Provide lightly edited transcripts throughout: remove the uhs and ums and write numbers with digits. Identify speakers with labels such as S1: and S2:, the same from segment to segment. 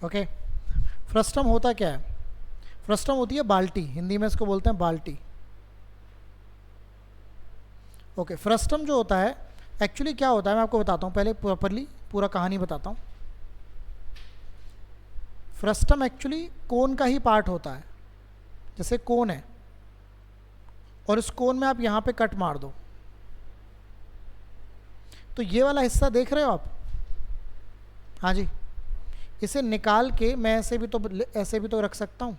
S1: Okay. Frustum होता क्या है? फ्रस्टम होती है बाल्टी, हिंदी में इसको बोलते हैं बाल्टी। ओके, फ्रस्टम जो होता है एक्चुअली क्या होता है मैं आपको बताता हूँ, पहले प्रॉपरली पूरा कहानी बताता हूँ। फ्रस्टम एक्चुअली कोन का ही पार्ट होता है। जैसे कोन है और इस कोन में आप यहाँ पे कट मार दो, तो ये वाला हिस्सा देख रहे हो आप? हाँ जी, इसे निकाल के मैं ऐसे भी तो रख सकता हूँ,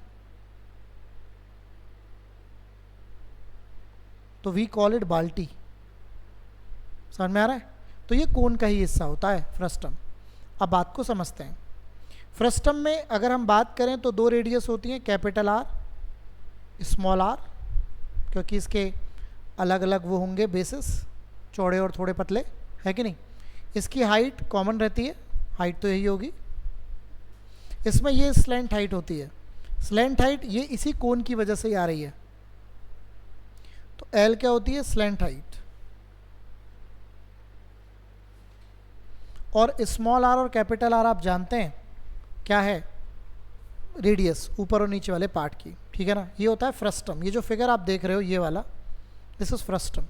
S1: तो वी कॉल इट बाल्टी। समझ में आ रहा है? तो ये कोन का ही हिस्सा होता है फ्रस्टम। अब बात को समझते हैं। फ्रस्टम में अगर हम बात करें तो दो रेडियस होती हैं, कैपिटल आर, स्मॉल आर, क्योंकि इसके अलग अलग वो होंगे बेसिस, चौड़े और थोड़े पतले, है कि नहीं। इसकी हाइट कॉमन रहती है, हाइट तो यही होगी। इसमें ये स्लैंट हाइट होती है। स्लैंट हाइट ये इसी कोन की वजह से ही आ रही है। तो एल क्या होती है? Slant height. और स्मॉल आर और कैपिटल आर आप जानते हैं क्या है? रेडियस, ऊपर और नीचे वाले पार्ट की, ठीक है ना। ये होता है फ्रस्टम। ये जो फिगर आप देख रहे हो ये वाला, दिस इज फ्रस्टम।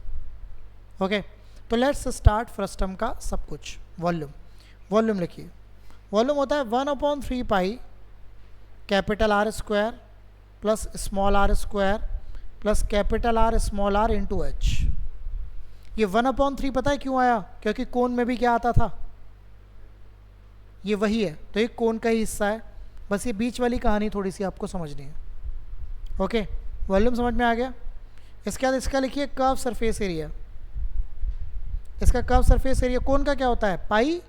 S1: ओके, तो लेट्स स्टार्ट फ्रस्टम का सब कुछ। वॉल्यूम, वॉल्यूम लिखिए। वॉल्यूम होता है 1/3 pi capital R square plus small R square plus capital R small R into H. ये 1/3 पता है क्यों आया? क्योंकि कोन में भी क्या आता था? ये वही है, तो ये कोन का ही हिस्सा है। बस ये बीच वाली कहानी थोड़ी सी आपको समझनी है। ओके, वॉल्यूम समझ में आ गया। इसके बाद इसका लिखिए कर्व सरफेस एरिया। इसका कर्व सरफेस एरिया कोन का क्या होता है? Pi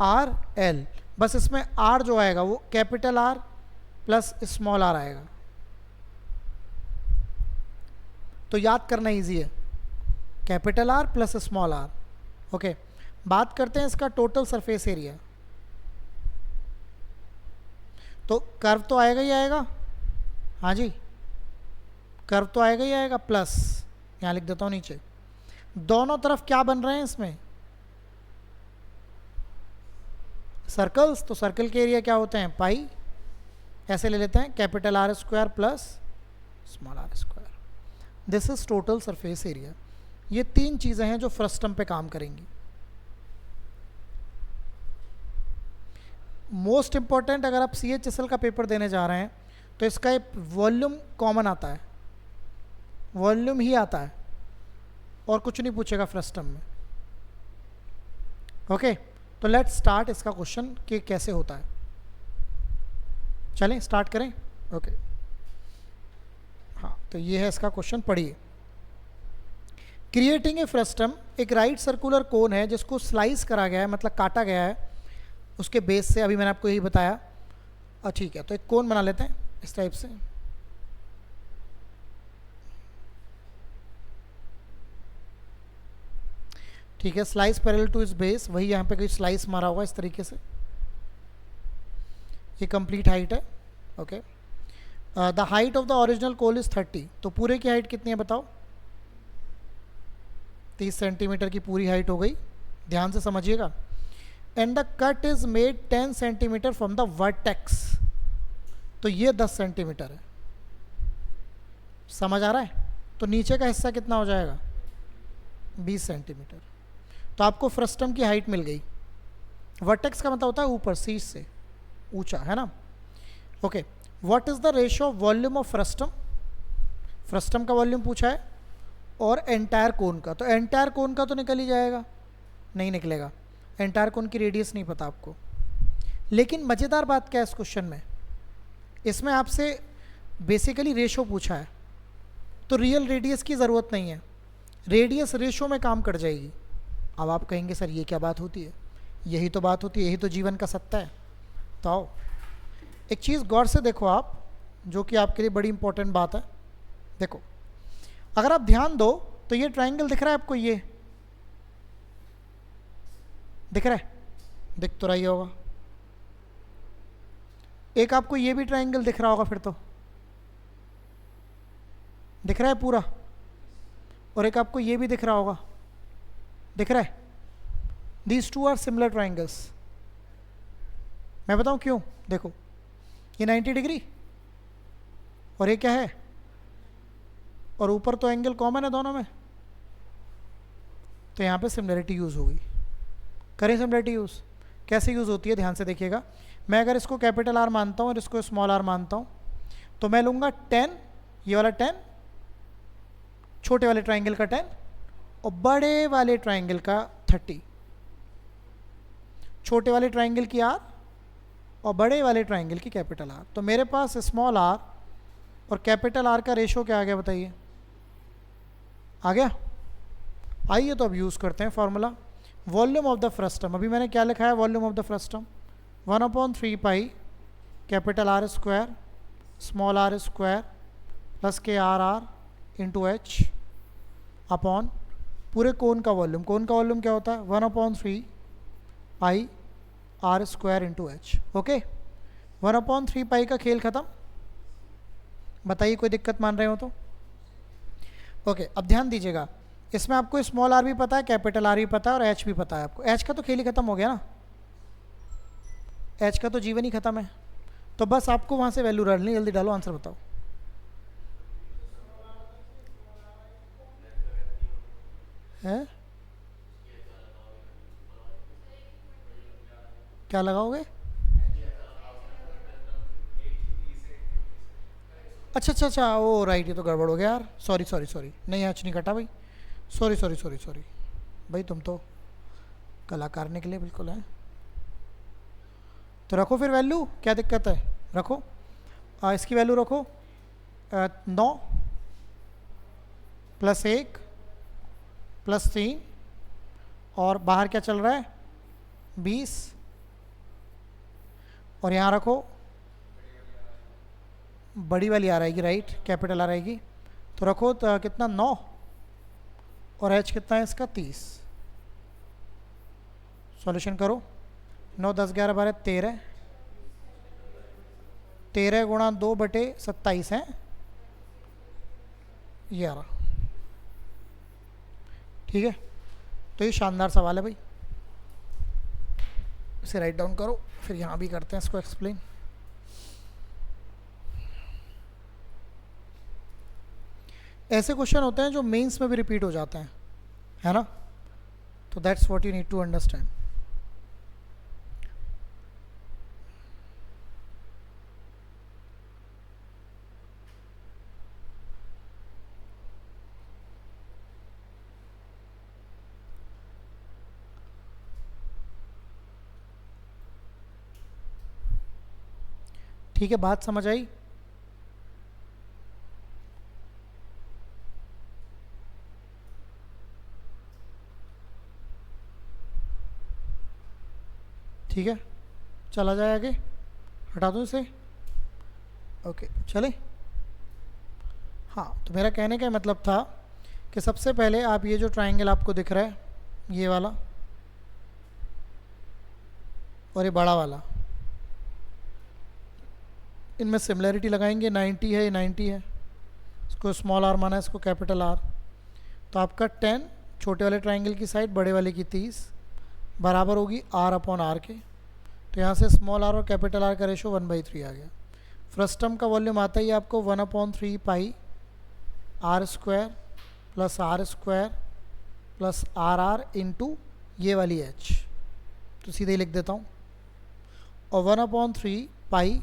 S1: R L. बस इसमें आर जो आएगा वो capital R plus small R आएगा, तो याद करना इजी है, capital R plus small R. Okay, बात करते हैं इसका टोटल सरफेस एरिया। तो कर्व तो आएगा ही आएगा, हाँ जी, कर्व तो आएगा ही आएगा, प्लस यहाँ लिख देता हूँ नीचे, दोनों तरफ क्या बन रहे हैं इसमें? सर्कल्स। तो सर्कल के एरिया क्या होते हैं? पाई, ऐसे ले लेते हैं, capital R square plus small R square. This is total surface area. ये तीन चीज़ें हैं जो फ्रस्टम पे काम करेंगी। मोस्ट इंपॉर्टेंट, अगर आप CHSL का पेपर देने जा रहे हैं तो इसका एक वॉल्यूम कॉमन आता है, वॉल्यूम ही आता है और कुछ नहीं पूछेगा फ्रस्टम में। ओके, तो लेट्स स्टार्ट इसका क्वेश्चन कि कैसे होता है। चलें स्टार्ट करें। ओके, हाँ, तो ये है इसका क्वेश्चन, पढ़िए। क्रिएटिंग ए फ्रस्टम, एक राइट सर्कुलर कोन है जिसको स्लाइस करा गया है, मतलब काटा गया है उसके बेस से। अभी मैंने आपको यही बताया। ठीक है, तो एक कोन बना लेते हैं इस टाइप से। ठीक है, स्लाइस पैरेलल टू इस बेस, वही यहाँ पे कोई स्लाइस मारा होगा इस तरीके से। ये कंप्लीट हाइट है। Okay, the height of the original cone is 30। तो पूरे की हाइट कितनी है बताओ? 30 सेंटीमीटर की पूरी हाइट हो गई, ध्यान से समझिएगा। And the cut is made 10 centimetre from the vertex. तो ये 10 सेंटीमीटर है, समझ आ रहा है? तो नीचे का हिस्सा कितना हो जाएगा? 20 सेंटीमीटर। तो आपको फ्रस्टम की हाइट मिल गई। वर्टेक्स का मतलब होता है ऊपर, शीर्ष से ऊंचा, है ना। Okay, what is the ratio of volume of frustum? Frustum का वॉल्यूम पूछा है और एंटायर कोन का। तो एंटायर कोन का तो निकल ही जाएगा, नहीं निकलेगा, एंटायर कोन की रेडियस नहीं पता आपको। लेकिन मज़ेदार बात क्या है इस क्वेश्चन में, इसमें आपसे बेसिकली रेशो पूछा है, तो रियल रेडियस की ज़रूरत नहीं है, रेडियस रेशो में काम कर जाएगी। अब आप कहेंगे सर ये क्या बात होती है? यही तो बात होती है, यही तो जीवन का सत्ता है। तो आओ एक चीज़ गौर से देखो आप, जो कि आपके लिए बड़ी इंपॉर्टेंट बात है। देखो, अगर आप ध्यान दो तो ये ट्रायंगल दिख रहा है आपको, ये दिख रहा है? दिख तो रही होगा। एक आपको ये भी ट्रायंगल दिख रहा होगा, फिर तो दिख रहा है पूरा। और एक आपको ये भी दिख रहा होगा, दिख रहा है? These two are similar triangles, मैं बताऊं क्यों? देखो ये 90 डिग्री और ये क्या है, और ऊपर तो एंगल कॉमन है दोनों में, तो यहाँ पे सिमिलरिटी यूज़ होगी। करें सिमिलरिटी यूज़, कैसे यूज़ होती है ध्यान से देखिएगा। मैं अगर इसको कैपिटल आर मानता हूँ और इसको स्मॉल आर मानता हूँ, तो मैं लूँगा 10, ये वाला 10, छोटे वाले ट्राइंगल का 10 और बड़े वाले ट्राइंगल का 30। छोटे वाले ट्राइंगल की आर और बड़े वाले ट्राइंगल की कैपिटल आर। तो मेरे पास स्मॉल आर और कैपिटल आर का रेशो क्या आ गया बताइए? आ गया? आइए तो अब यूज़ करते हैं formula. Volume of the frustum, अभी मैंने क्या लिखा है volume of the frustum? 1/3 pi capital R square small R square plus के R R into H upon पूरे कोन का वॉल्यूम। कोन का वॉल्यूम क्या होता है? 1/3 pi R square into H. Okay, 1/3 pi का खेल ख़त्म। बताइए कोई दिक्कत मान रहे हो तो? ओके, अब ध्यान दीजिएगा, इसमें आपको स्मॉल आर भी पता है, कैपिटल आर भी पता है और एच भी पता है आपको। एच का तो खेल ही खत्म हो गया ना, एच का तो जीवन ही खत्म है। तो बस आपको वहाँ से वैल्यू डालनी, जल्दी डालो, आंसर बताओ। है क्या लगाओगे? अच्छा अच्छा अच्छा, ओ राइट, ये तो गड़बड़ हो गया यार, सॉरी सॉरी सॉरी, नहीं एच नहीं कटा भाई, सॉरी सॉरी सॉरी सॉरी भाई, तुम तो कलाकार निकले बिल्कुल है। तो रखो फिर वैल्यू, क्या दिक्कत है, रखो। इसकी वैल्यू रखो 9 + 1 + 3 और बाहर क्या चल रहा है 20, और यहाँ रखो बड़ी वाली आ रहेगी, राइट, कैपिटल आ रहेगी। तो रखो तो कितना 9 और एच कितना है इसका 30। सॉल्यूशन करो, 9 10 11 12 13, 13 गुणा 2/27 है 11। ठीक है, तो ये शानदार सवाल है भाई, इसे राइट डाउन करो, फिर यहाँ भी करते हैं इसको एक्सप्लेन। ऐसे क्वेश्चन होते हैं जो मेंस में भी रिपीट हो जाते हैं, है ना? तो that's what you need to understand. ठीक है, बात समझ आई? ठीक है, चला जाए आगे, हटा दूँ इसे? ओके चले। हाँ, तो मेरा कहने का मतलब था कि सबसे पहले आप ये जो ट्रायंगल आपको दिख रहा है, ये वाला और ये बड़ा वाला, इनमें सिमिलरिटी लगाएंगे। 90 है, ये 90 है, इसको स्मॉल आर माना है, इसको कैपिटल आर। तो आपका 10 छोटे वाले ट्रायंगल की साइड, बड़े वाले की 30 बराबर होगी R/R के। तो यहाँ से स्मॉल आर और कैपिटल आर का रेशो 1/3 आ गया। फ्रस्टम का वॉल्यूम आता ही आपको 1/3 pi R square plus R square plus R R into ये वाली एच, तो सीधे ही लिख देता हूँ। और 1/3 पाई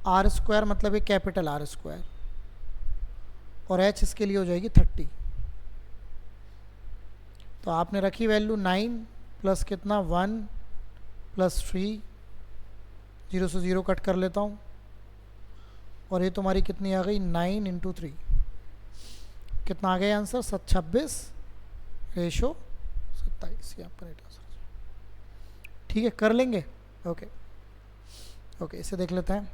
S1: आर स्क्वायर मतलब ये कैपिटल आर स्क्वायर, और एच इसके लिए हो जाएगी 30। तो आपने रखी वैल्यू 9 प्लस कितना 1 प्लस 3, 0 से 0 कट कर लेता हूँ, और ये तुम्हारी कितनी आ गई 9 × 3, कितना आ गया आंसर 26 रेशो 27, ये आपका राइट आंसर। ठीक है, कर लेंगे। ओके ओके, इसे देख लेते हैं।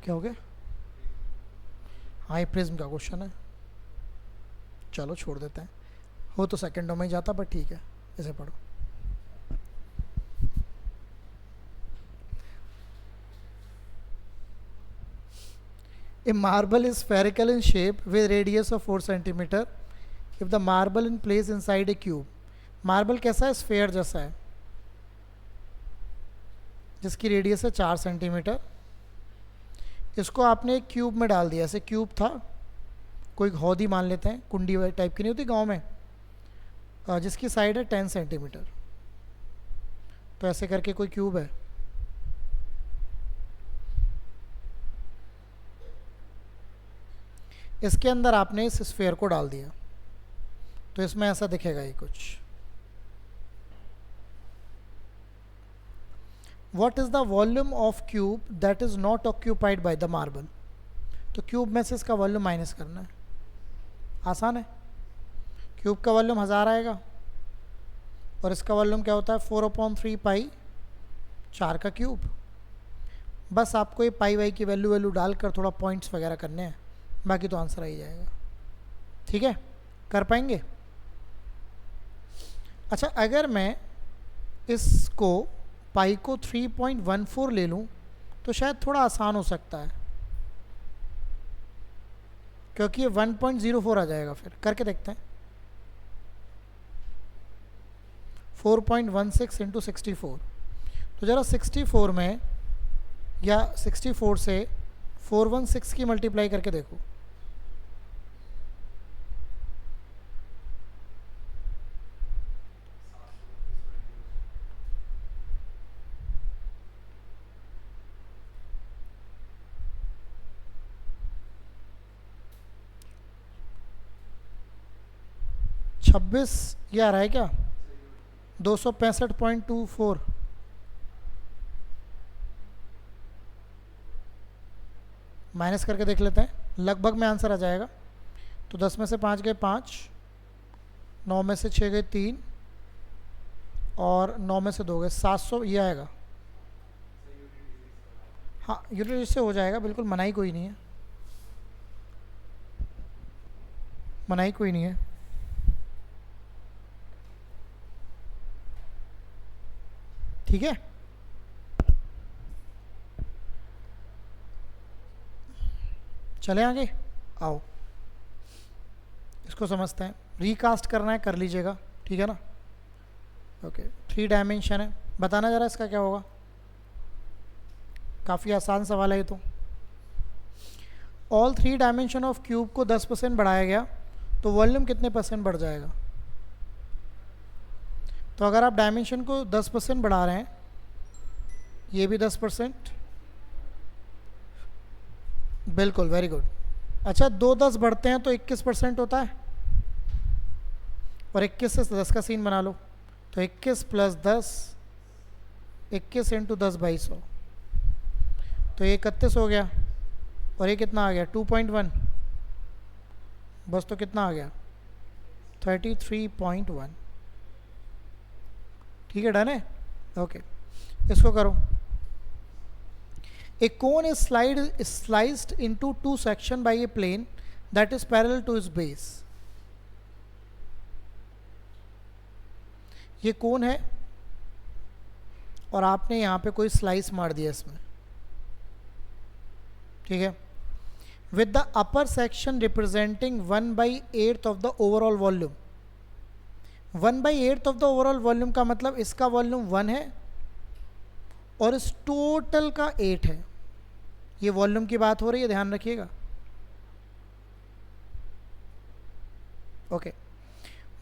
S1: क्या हो गया? हाँ, ये प्रिज्म का क्वेश्चन है, चलो छोड़ देते हैं, हो तो सेकंडों में ही जाता, बट ठीक है, इसे पढ़ो। A marble is spherical in shape with radius of 4 centimetre if the marble in place inside a cube. Marble कैसा है? स्फेयर जैसा है जिसकी रेडियस है 4 सेंटीमीटर। इसको आपने एक क्यूब में डाल दिया, ऐसे क्यूब था, कोई हौदी मान लेते हैं, कुंडी टाइप की नहीं होती गांव में, जिसकी साइड है 10 सेंटीमीटर। तो ऐसे करके कोई क्यूब है, इसके अंदर आपने इस स्फेयर को डाल दिया, तो इसमें ऐसा दिखेगा ये कुछ। What is the volume of cube that is not occupied by the marble? तो क्यूब में से इसका वॉल्यूम माइनस करना है, आसान है। क्यूब का वॉल्यूम 1000 आएगा और इसका वॉल्यूम क्या होता है? 4/3 पाई 4 का क्यूब। बस आपको ये पाई वाई की वैल्यू डालकर थोड़ा पॉइंट्स वगैरह करने हैं, बाकी तो आंसर आ ही जाएगा। ठीक है, कर पाएंगे? अच्छा, अगर मैं इसको पाई को 3.14 ले लूँ तो शायद थोड़ा आसान हो सकता है, क्योंकि ये 1.04 आ जाएगा। फिर करके देखते हैं। 4.16 इंटू 64, तो ज़रा 64 में या 64 से 416 की मल्टीप्लाई करके देखो। छब्बीस ये आ रहा है क्या? 265.24। माइनस करके देख लेते हैं, लगभग में आंसर आ जाएगा। तो 10 में से 5 गए 5, 9 में से 6 गए 3 और 9 में से 2 गए 700, ये आएगा। हाँ, यूनिट इससे हो जाएगा, बिल्कुल मनाही कोई नहीं है, मनाही कोई नहीं है। ठीक है, चले आगे, आओ इसको समझते हैं। रिकास्ट करना है, कर लीजिएगा, ठीक है ना। ओके, 3 डायमेंशन है, बताना जरा इसका क्या होगा। काफ़ी आसान सवाल है ये तो। ऑल 3 डायमेंशन ऑफ क्यूब को 10% बढ़ाया गया तो वॉल्यूम कितने % बढ़ जाएगा? तो अगर आप डायमेंशन को 10% बढ़ा रहे हैं, ये भी 10%, बिल्कुल, वेरी गुड। अच्छा, 2 10 बढ़ते हैं तो 21% होता है, और 21 से 10 का सीन बना लो, तो 21 + 10, 21 × 10/100, तो ये 31 हो गया, और ये कितना आ गया? 2.1, बस तो कितना आ गया? 33.1। ठीक है, डन है। ओके, इसको करो। A cone is sliced into 2 sections by a plane that is parallel to its base. ये कोन है और आपने यहाँ पे कोई स्लाइस मार दिया इसमें, ठीक है, with the upper section representing 1/8 of the overall volume। 1/8 of the overall volume का मतलब इसका वॉल्यूम 1 है और इस टोटल का 8 है। ये वॉल्यूम की बात हो रही है, ध्यान रखिएगा। Okay,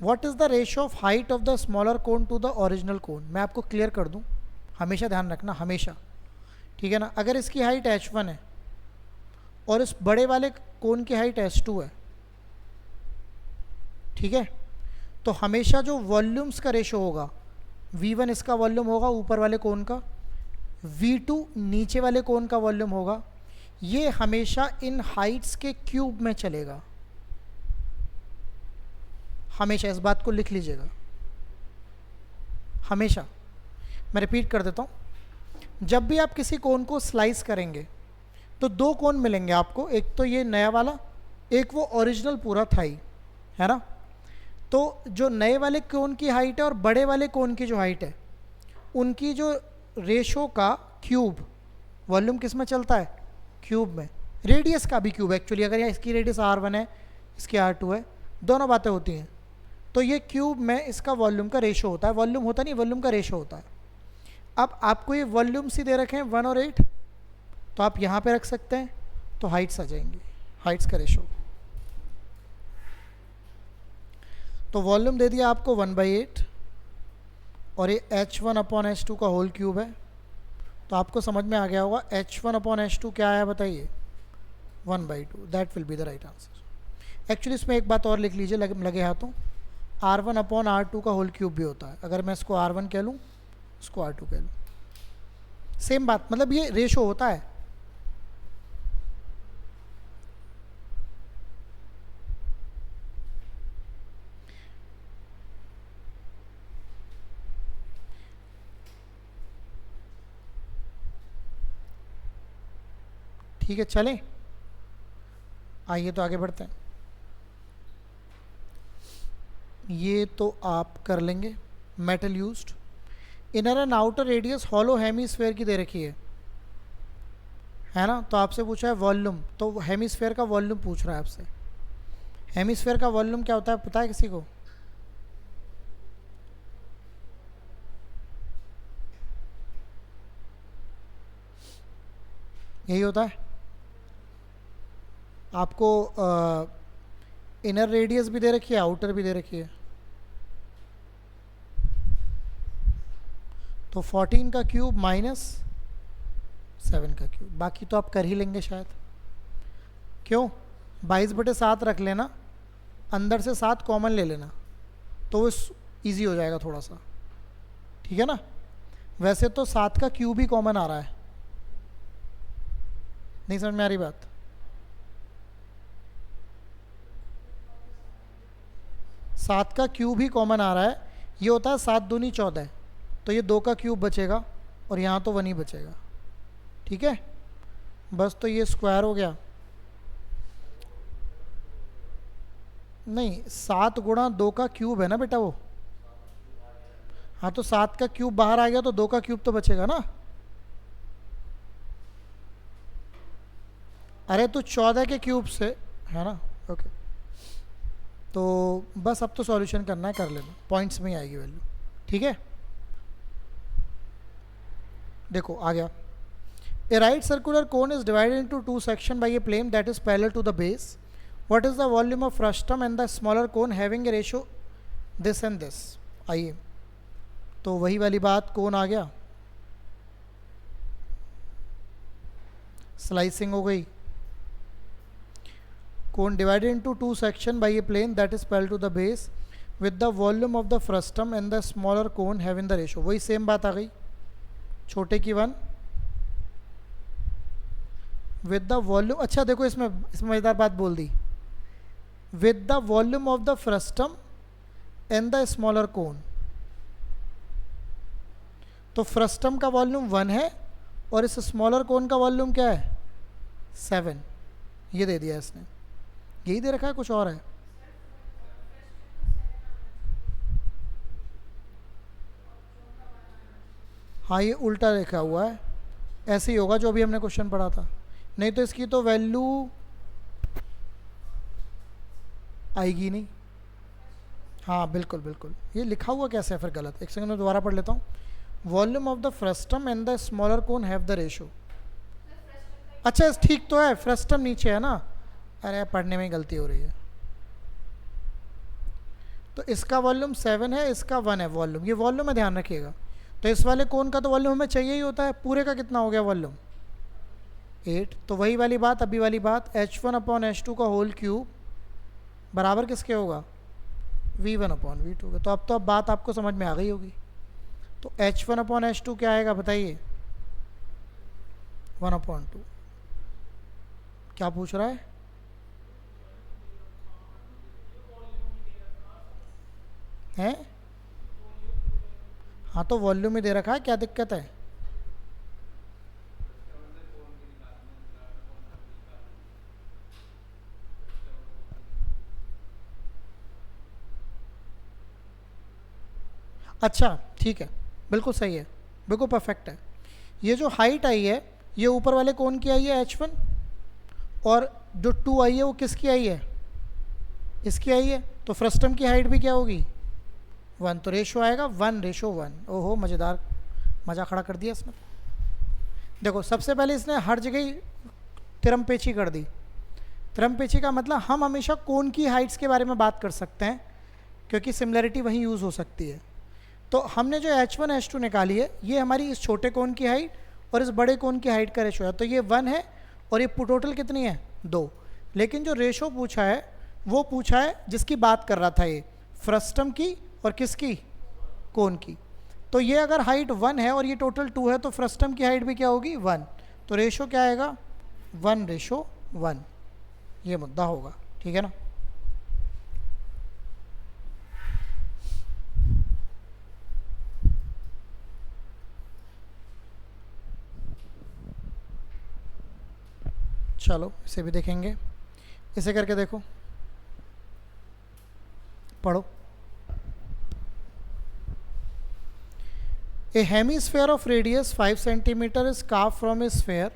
S1: what is the ratio of height of the smaller cone to the original cone? मैं आपको क्लियर कर दूं, हमेशा ध्यान रखना, हमेशा, ठीक है ना। अगर इसकी हाइट h1 है और इस बड़े वाले कोन की हाइट h2 है, ठीक है, तो हमेशा जो वॉल्यूम्स का रेशियो होगा, v1 इसका वॉल्यूम होगा ऊपर वाले कोन का, v2 नीचे वाले कोन का वॉल्यूम होगा, ये हमेशा इन हाइट्स के क्यूब में चलेगा। हमेशा इस बात को लिख लीजिएगा, हमेशा। मैं रिपीट कर देता हूँ, जब भी आप किसी कोन को स्लाइस करेंगे तो 2 कोन मिलेंगे आपको, एक तो ये नया वाला, एक वो ओरिजिनल पूरा था ही, है ना। तो जो नए वाले कोन की हाइट है और बड़े वाले कोन की जो हाइट है, उनकी जो रेशो का क्यूब, वॉल्यूम किस में चलता है? क्यूब में, रेडियस का भी क्यूब एक्चुअली, अगर यहाँ इसकी रेडियस R1 है, इसकी R2 है, दोनों बातें होती हैं, तो ये क्यूब में इसका वॉल्यूम का रेशो होता है, वॉल्यूम होता नहीं, वॉल्यूम का रेशो होता है। अब आपको ये वॉल्यूम्स ही दे रखे हैं 1 और 8, तो आप यहाँ पे रख सकते हैं, तो हाइट्स आ जाएंगी, हाइट्स का रेशो। तो वॉल्यूम दे दिया आपको 1/8 और ये H1/H2 का होल क्यूब है, तो आपको समझ में आ गया होगा H1/H2 क्या है बताइए, 1/2। That will be the right answer. Actually इसमें एक बात और लिख लीजिए, लगे हाथों, R1/R2 का होल क्यूब भी होता है। अगर मैं इसको R1 कह लूँ, इसको R2 कह लूँ, सेम बात, मतलब ये रेशो होता है। ठीक है, चलें, आइए तो आगे बढ़ते हैं। ये तो आप कर लेंगे। Metal used, inner and outer radius hollow hemisphere की दे रखी है ना, तो आपसे पूछा है वॉल्यूम, तो हेमीस्फेयर का वॉल्यूम पूछ रहा है आपसे। हेमीस्फेयर का वॉल्यूम क्या होता है पता है किसी को? यही होता है। आपको इनर रेडियस भी दे रखी है, आउटर भी दे रखी है, तो 14 का क्यूब माइनस 7 का क्यूब, बाकी तो आप कर ही लेंगे शायद। क्यों? 22/7 रख लेना, अंदर से 7 कॉमन ले लेना, तो वो ईजी हो जाएगा थोड़ा सा, ठीक है ना। वैसे तो 7 का क्यूब ही कॉमन आ रहा है, नहीं समझ में आ रही बात? सात का क्यूब ही कॉमन आ रहा है, ये होता है 7 दूनी 14, तो ये 2 का क्यूब बचेगा और यहाँ तो 1 ही बचेगा, ठीक है। बस तो ये स्क्वायर हो गया, नहीं 7 गुणा 2 का क्यूब है ना बेटा वो, हाँ तो 7 का क्यूब बाहर आ गया तो 2 का क्यूब तो बचेगा ना। अरे तो 14 के क्यूब से है ना, ओके। तो बस अब तो सॉल्यूशन करना है, कर लेना, पॉइंट्स में ही आएगी वैल्यू, ठीक है। देखो आ गया, a right circular cone is divided into 2 section by a plane that is parallel to the base. What is the volume of frustum and the smaller cone having a ratio this and this. आइए, तो वही वाली बात, कोन आ गया, slicing हो गई, cone divided into 2 section by a plane that is parallel to the base with the volume of the frustum and the smaller cone having the ratio। वही same बात आ गई, छोटे की 1 with the volume, अच्छा देखो इसमें मजेदार बात बोल दी, with the volume of the frustum and the smaller cone। तो फ्रस्टम का वॉल्यूम 1 है और इस स्मॉलर कोन का वॉल्यूम क्या है 7, ये दे दिया इसने, यही दे रखा है, कुछ और है? हाँ ये उल्टा लिखा हुआ है, ऐसे ही होगा जो अभी हमने क्वेश्चन पढ़ा था, नहीं तो इसकी तो वैल्यू आएगी नहीं। हाँ बिल्कुल बिल्कुल, ये लिखा हुआ कैसे है फिर गलत, एक सेकंड में दोबारा पढ़ लेता हूँ। Volume of the frustum and the smaller cone have the ratio. अच्छा ठीक तो है, फ्रस्टम नीचे है ना, अरे पढ़ने में गलती हो रही है। तो इसका वॉल्यूम 7 है, इसका 1 है वॉल्यूम, ये वॉल्यूम में ध्यान रखिएगा। तो इस वाले कोन का तो वॉल्यूम हमें चाहिए ही होता है, पूरे का कितना हो गया वॉल्यूम 8। तो वही वाली बात, अभी वाली बात, H1/H2 का होल क्यूब बराबर किसके होगा V1/V2 होगा। तो अब बात आपको समझ में आ गई होगी। तो H1/H2 क्या आएगा बताइए 1/2। क्या पूछ रहा है? हैं? हाँ तो वॉल्यूम ही दे रखा है, क्या दिक्कत है? अच्छा ठीक है, बिल्कुल सही है, बिल्कुल परफेक्ट है। ये जो हाइट आई है ये ऊपर वाले कोन की आई है H1, और जो 2 आई है वो किसकी आई है, इसकी आई है, तो फ्रस्टम की हाइट भी क्या होगी 1, तो रेशो आएगा 1:1। ओहो मज़ेदार, मज़ा खड़ा कर दिया इसने। देखो सबसे पहले इसने हर जगह ही तिरमपेची कर दी। तिरमपेची का मतलब हम हमेशा कोन की हाइट्स के बारे में बात कर सकते हैं क्योंकि सिमिलरिटी वहीं यूज़ हो सकती है। तो हमने जो H1 H2 निकाली है ये हमारी इस छोटे कोन की हाइट और इस बड़े कोन की हाइट का रेशो है, तो ये 1 है और ये टोटल कितनी है 2। लेकिन जो रेशो पूछा है वो पूछा है जिसकी बात कर रहा था ये फ्रस्टम की और किसकी, कोन की। तो ये अगर हाइट 1 है और ये टोटल 2 है तो फ्रस्टम की हाइट भी क्या होगी 1, तो रेशो क्या आएगा 1:1, ये मुद्दा होगा, ठीक है ना। चलो इसे भी देखेंगे, इसे करके देखो, पढ़ो। A hemisphere of radius 5 centimeter is carved from a sphere.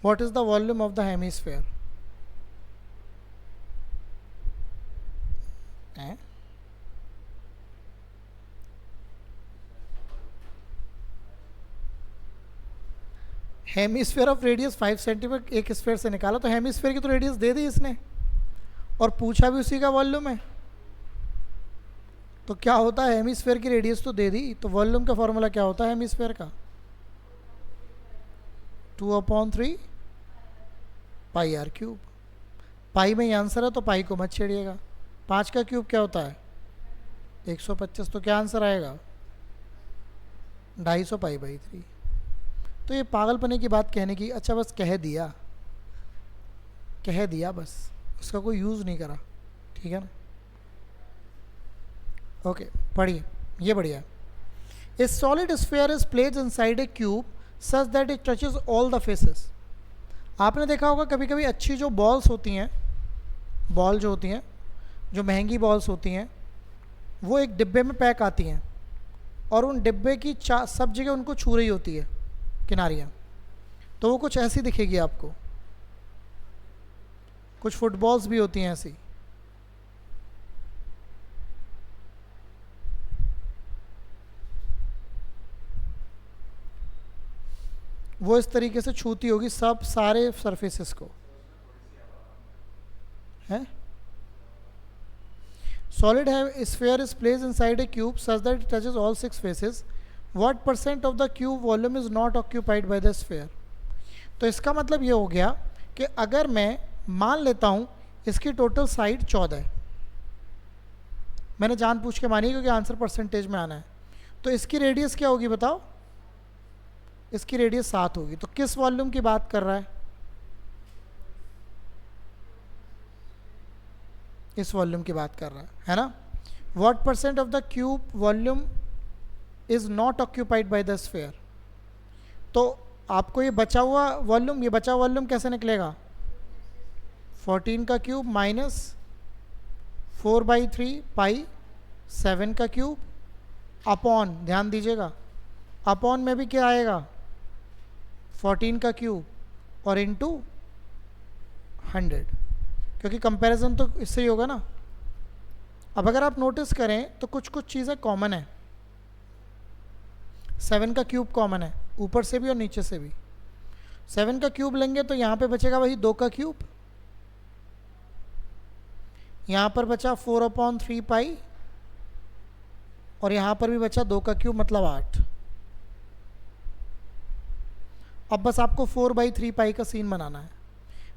S1: What is the volume of the hemisphere? Hemisphere of radius 5 centimetre एक स्फेयर से निकाला, तो हेमीस्फेयर की तो रेडियस दे दी इसने और पूछा भी उसी का वॉल्यूम है, तो क्या होता है हेमीस्फेयर की रेडियस तो दे दी, तो वॉल्यूम का फॉर्मूला क्या होता है हेमीस्फेयर का 2/3 पाई आर क्यूब। पाई में ही आंसर है तो पाई को मत छेड़िएगा। 5 का क्यूब क्या होता है 125, तो क्या आंसर आएगा 250 पाई/3। तो ये पागलपने की बात कहने की, अच्छा बस कह दिया बस, उसका कोई यूज़ नहीं करा, ठीक है ना। ओके पढ़िए, ये बढ़िया है। ए solid sphere is placed inside a cube such that it touches all the faces. आपने देखा होगा कभी कभी अच्छी जो बॉल्स होती हैं, बॉल जो होती हैं, जो महंगी बॉल्स होती हैं, वो एक डिब्बे में पैक आती हैं और उन डिब्बे की सब जगह उनको छू रही होती है किनारियाँ, तो वो कुछ ऐसी दिखेगी आपको। कुछ फुटबॉल्स भी होती हैं ऐसी, वो इस तरीके से छूती होगी सब सारे सरफेसेस को, है। Solid sphere is placed inside a cube such that it touches all 6 faces. What % of the cube volume is not occupied by the sphere? तो इसका मतलब ये हो गया कि अगर मैं मान लेता हूँ इसकी टोटल साइड 14 है, मैंने जानबूझ के मानी क्योंकि आंसर परसेंटेज में आना है, तो इसकी रेडियस क्या होगी बताओ, इसकी रेडियस 7 होगी। तो किस वॉल्यूम की बात कर रहा है, इस वॉल्यूम की बात कर रहा है ना। What % of the cube volume is not occupied by the sphere? तो आपको ये बचा हुआ वॉल्यूम, ये बचा वॉल्यूम कैसे निकलेगा 14 का क्यूब माइनस 4/3 पाई 7 का क्यूब अपॉन, ध्यान दीजिएगा अपॉन में भी क्या आएगा 14 का क्यूब और इनटू 100, क्योंकि कंपैरिजन तो इससे ही होगा ना। अब अगर आप नोटिस करें तो कुछ कुछ चीज़ें कॉमन है, 7 का क्यूब कॉमन है ऊपर से भी और नीचे से भी। 7 का क्यूब लेंगे तो यहाँ पे बचेगा वही 2 का क्यूब, यहाँ पर बचा 4/3 पाई और यहाँ पर भी बचा 2 का क्यूब मतलब 8। अब बस आपको 4/3 पाई का सीन बनाना है।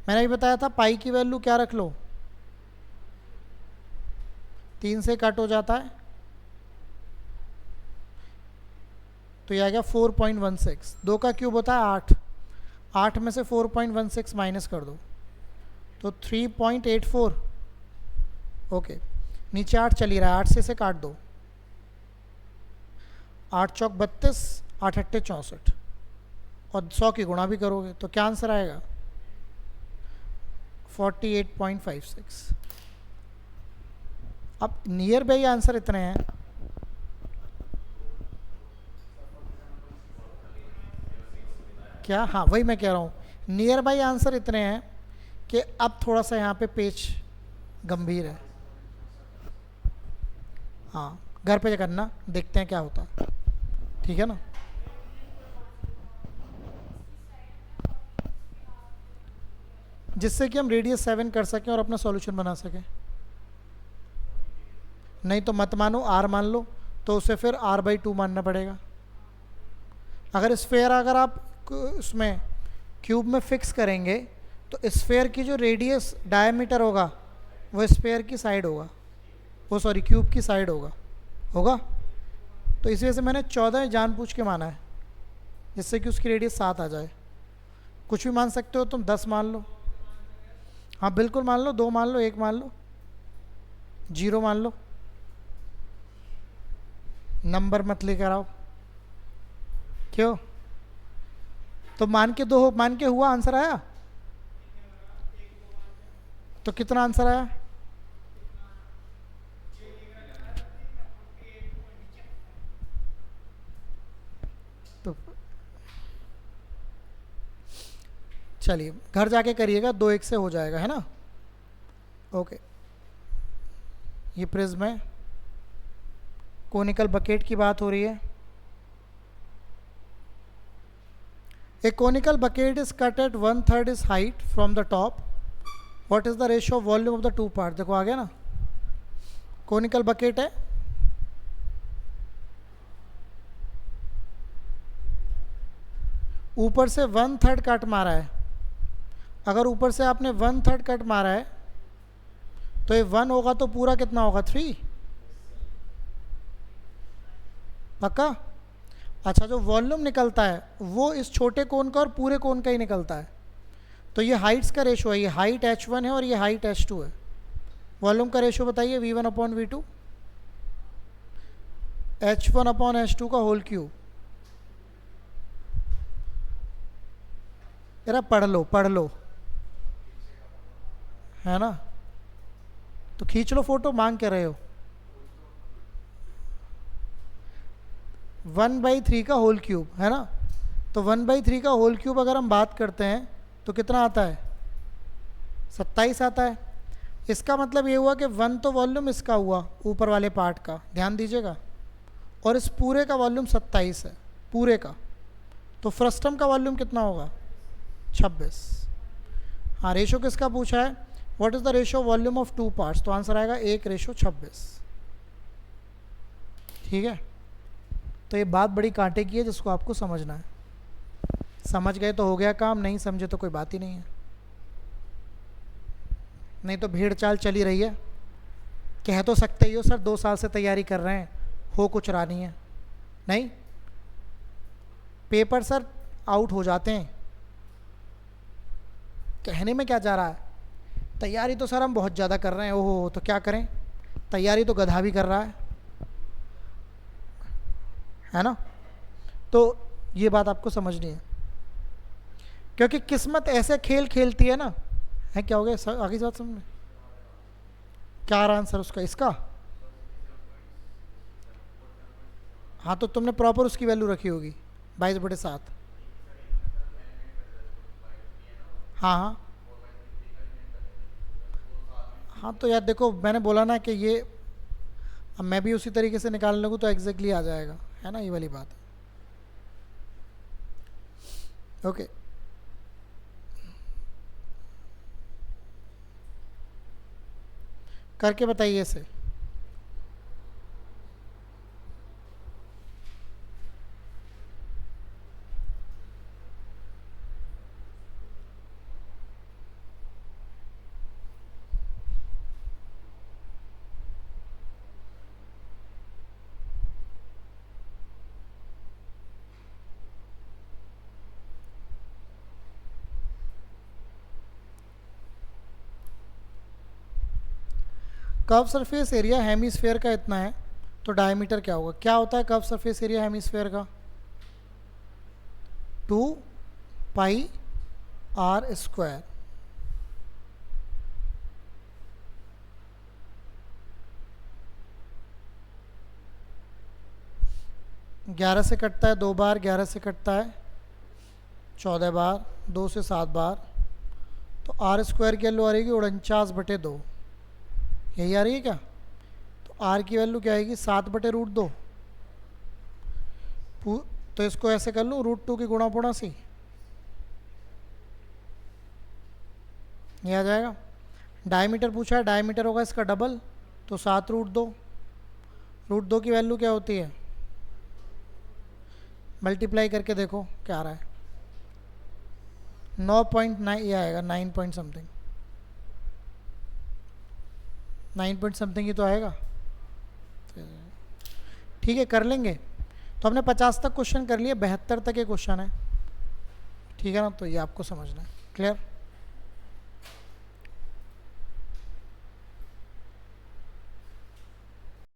S1: मैंने भी बताया था पाई की वैल्यू क्या रख लो, 3 से कट हो जाता है तो ये आ गया 4.16। 2 का क्यूब होता है 8, 8 में से 4.16 माइनस कर दो तो 3.84। ओके नीचे 8 चल ही रहा है, 8 से इसे काट दो, 8 चौक 32, 8 अट्ठे 64 और 100 की गुणा भी करोगे तो क्या आंसर आएगा 48.56। अब नियर बाई आंसर इतने हैं, क्या, हाँ वही मैं कह रहा हूँ, नियर बाई आंसर इतने हैं कि अब थोड़ा सा यहाँ पे पेच गंभीर है। हाँ, घर पे करना, देखते हैं क्या होता है, ठीक है ना। जिससे कि हम रेडियस 7 कर सकें और अपना सॉल्यूशन बना सकें। नहीं तो मत मानो, आर मान लो, तो उसे फिर r/2 मानना पड़ेगा। अगर स्फेयर अगर आप उसमें क्यूब में फिक्स करेंगे तो स्फेयर की जो रेडियस डायमीटर होगा वो स्फेयर की साइड होगा, वो सॉरी क्यूब की साइड होगा। तो इस वजह से मैंने 14 जानबूझ के माना है, जिससे कि उसकी रेडियस 7 आ जाए। कुछ भी मान सकते हो तुम, 10 मान लो, हाँ बिल्कुल मान लो, 2 मान लो, 1 मान लो, 0 मान लो, नंबर मत लेकर आओ। क्यों? तो मान के 2 मान के हुआ, आंसर आया। तो कितना आंसर आया? तो चलिए घर जाके करिएगा, 2-1 से हो जाएगा, है ना। ओके, ये प्रिज्म है, कोनिकल बकेट की बात हो रही है। A conical bucket is cut at 1/3 its height from the top. What is the ratio of volume of the two parts? देखो आ गया ना, कोनिकल बकेट है, ऊपर से 1/3 कट मारा है। अगर ऊपर से आपने 1/3 कट मारा है तो ये 1 होगा तो पूरा कितना होगा? 3। पक्का? अच्छा, जो वॉल्यूम निकलता है वो इस छोटे कोन का और पूरे कोन का ही निकलता है। तो ये हाइट्स का रेशो है, ये हाइट h1 है और ये हाइट h2 है। वॉल्यूम का रेशो बताइए, v1/v2, h1/h2 का होल क्यूब। जरा पढ़ लो, है ना। तो खींच लो फोटो, मांग के रहे हो। 1/3 का होल क्यूब, है ना। तो 1/3 का होल क्यूब अगर हम बात करते हैं तो कितना आता है? 27 आता है। इसका मतलब ये हुआ कि 1 तो वॉल्यूम इसका हुआ, ऊपर वाले पार्ट का, ध्यान दीजिएगा, और इस पूरे का वॉल्यूम 27 है, पूरे का। तो फ्रस्टम का वॉल्यूम कितना होगा? 26। हाँ, रेशो किसका पूछा है? What is the ratio volume of 2 parts? तो आंसर आएगा 1/26। ठीक है। तो ये बात बड़ी कांटे की है जिसको आपको समझना है। समझ गए तो हो गया काम, नहीं समझे तो कोई बात ही नहीं है। नहीं तो भीड़ चाल चली रही है। कह तो सकते ही हो सर 2 साल से तैयारी कर रहे हैं, हो कुछ रहा नहीं है। नहीं, पेपर सर आउट हो जाते हैं। कहने में क्या जा रहा है? तैयारी तो सर हम बहुत ज़्यादा कर रहे हैं। ओहो, तो क्या करें? तैयारी तो गधा भी कर रहा है ना। तो ये बात आपको समझनी है, क्योंकि किस्मत ऐसे खेल खेलती है ना। है क्या हो गया सर? आगे बात समझ में क्या आ रहा आंसर उसका, इसका? हाँ, तो तुमने प्रॉपर उसकी वैल्यू रखी होगी 22/7। हाँ हाँ हाँ, तो यार देखो, मैंने बोला ना कि ये अब मैं भी उसी तरीके से निकालने लगूँ तो एग्जैक्टली आ जाएगा, है ना, ये वाली बात है। ओके, करके बताइए इसे। कर्व सरफेस एरिया हेमीस्फेयर का इतना है, तो डायमीटर क्या होगा? क्या होता है कर्व सरफेस एरिया हेमीस्फेयर का? 2πr²। 11 से कटता है 2 बार, 11 से कटता है 14 बार, 2 से 7 बार, तो आर स्क्वायर की वैल्यू आ रहेगी 49/2। यही आ रही है क्या? तो आर की वैल्यू क्या आएगी? 7/√2। तो इसको ऐसे कर लूँ, √2 की गुणा पुणा सी, ये आ जाएगा। डायमीटर पूछा है, डायमीटर होगा इसका डबल, तो 7√2। √2 की वैल्यू क्या होती है? मल्टीप्लाई करके देखो क्या आ रहा है, 9.9 ये आएगा, 9 पॉइंट समथिंग, 9 पॉइंट समथिंग ही तो आएगा। ठीक है, कर लेंगे। तो हमने 50 तक क्वेश्चन कर लिए, 72 तक ये क्वेश्चन है, ठीक है ना? तो ये आपको समझना है। क्लियर?